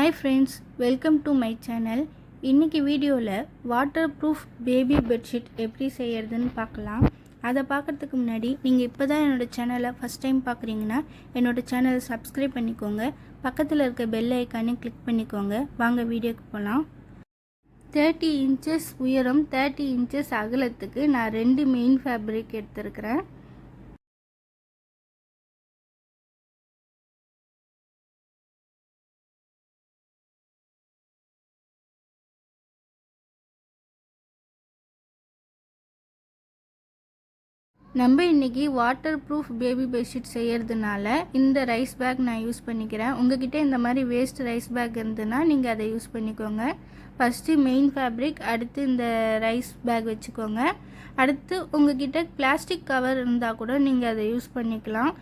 Hi friends, welcome to my channel. இன்னைக்கு வீடியோவில் water proof baby bedsheet எப்படி செய்யறதுன்னு பார்க்கலாம். அதை பார்க்குறதுக்கு முன்னாடி நீங்கள் இப்போ தான் என்னோடய சேனலை ஃபஸ்ட் டைம் பார்க்குறீங்கன்னா என்னோடய சேனலை சப்ஸ்கிரைப் பண்ணிக்கோங்க. பக்கத்தில் இருக்க பெல் ஐக்கானையும் கிளிக் பண்ணிக்கோங்க. வாங்க வீடியோக்கு போகலாம். 30 inches உயரம் 30 inches அகலத்துக்கு நான் 2 மெயின் ஃபேப்ரிக் எடுத்துருக்கிறேன். நம்ம இன்றைக்கி வாட்டர் ப்ரூஃப் பேபி பெட்ஷீட் செய்கிறதுனால இந்த ரைஸ் பேக் நான் யூஸ் பண்ணிக்கிறேன். உங்கள்கிட்ட இந்த மாதிரி வேஸ்ட் ரைஸ் பேக் இருந்ததுன்னா நீங்கள் அதை யூஸ் பண்ணிக்கோங்க. ஃபஸ்ட்டு மெயின் ஃபேப்ரிக், அடுத்து இந்த ரைஸ் பேக் வச்சுக்கோங்க. அடுத்து உங்கள்கிட்ட பிளாஸ்டிக் கவர் இருந்தால் கூட நீங்கள் அதை யூஸ் பண்ணிக்கலாம்.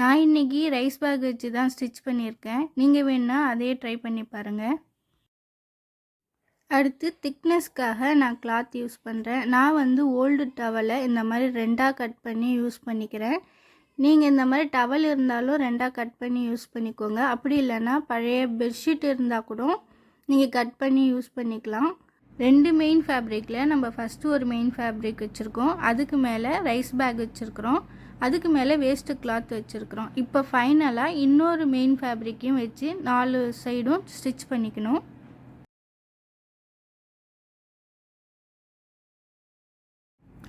நான் இன்றைக்கி ரைஸ் பேக் வச்சு தான் ஸ்டிச் பண்ணியிருக்கேன். நீங்கள் வேணால் அதே ட்ரை பண்ணி பாருங்கள். அடுத்து திக்னஸ்க்காக நான் கிளாத் யூஸ் பண்ணுறேன். நான் ஓல்டு டவலை இந்த மாதிரி 2ஆக கட் பண்ணி யூஸ் பண்ணிக்கிறேன். நீங்கள் இந்த மாதிரி டவல் இருந்தாலும் 2ஆக கட் பண்ணி யூஸ் பண்ணிக்கோங்க. அப்படி இல்லைன்னா பழைய பெட்ஷீட் இருந்தால் கூட நீங்கள் கட் பண்ணி யூஸ் பண்ணிக்கலாம். 2 மெயின் ஃபேப்ரிக்கில் நம்ம ஃபஸ்ட்டு ஒரு மெயின் ஃபேப்ரிக் வச்சுருக்கோம். அதுக்கு மேலே ரைஸ் பேக் வச்சுருக்குறோம். அதுக்கு மேலே வேஸ்ட்டு கிளாத் வச்சுருக்குறோம். இப்போ ஃபைனலாக இன்னொரு மெயின் ஃபேப்ரிக்கையும் வச்சு 4 சைடும் ஸ்டிச் பண்ணிக்கணும்.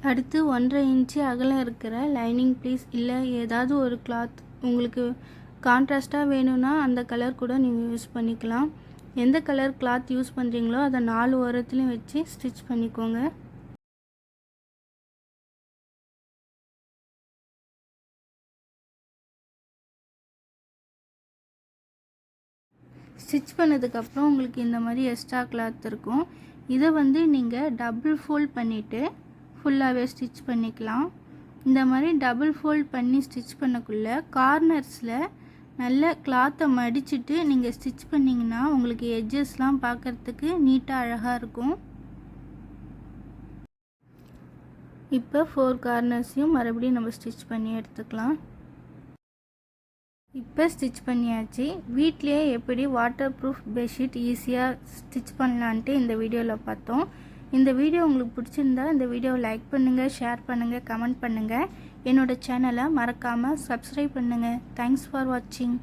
அடுத்து 1.5 இன்ச்சு அகலம் இருக்கிற லைனிங் பீஸ் இல்லை ஏதாவது ஒரு கிளாத் உங்களுக்கு கான்ட்ராஸ்ட்டாக வேணும்னா அந்த கலர் கூட நீங்கள் யூஸ் பண்ணிக்கலாம். எந்த கலர் கிளாத் யூஸ் பண்ணுறீங்களோ அதை 4 ஓரத்துலையும் வச்சு ஸ்டிச் பண்ணிக்கோங்க. ஸ்டிச் பண்ணதுக்கப்புறம் உங்களுக்கு இந்த மாதிரி எக்ஸ்ட்ரா கிளாத் இருக்கும். இதை நீங்கள் டபுள் ஃபோல்ட் பண்ணிவிட்டு ஃபுல்லாகவே ஸ்டிச் பண்ணிக்கலாம். இந்த மாதிரி டபுள் ஃபோல்ட் பண்ணி ஸ்டிச் பண்ணக்குள்ளே கார்னர்ஸில் நல்ல கிளாத்தை மடிச்சுட்டு நீங்கள் ஸ்டிச் பண்ணிங்கன்னா உங்களுக்கு எட்ஜஸ்லாம் பார்க்குறதுக்கு நீட்டாக அழகாக இருக்கும். இப்போ 4 கார்னர்ஸையும் மறுபடியும் நம்ம ஸ்டிச் பண்ணி எடுத்துக்கலாம். இப்போ ஸ்டிச் பண்ணியாச்சு. வீட்லேயே எப்படி வாட்டர் ப்ரூஃப் பெட்ஷீட் ஈஸியாக ஸ்டிச் பண்ணலான்ட்டு இந்த வீடியோவில் பார்த்தோம். இந்த வீடியோ உங்களுக்கு பிடிச்சிருந்தா இந்த வீடியோவை லைக் பண்ணுங்கள், ஷேர் பண்ணுங்கள், கமெண்ட் பண்ணுங்கள். என்னோடய சேனலை மறக்காமல் சப்ஸ்கிரைப் பண்ணுங்கள். தேங்க்ஸ் ஃபார் வாட்சிங்.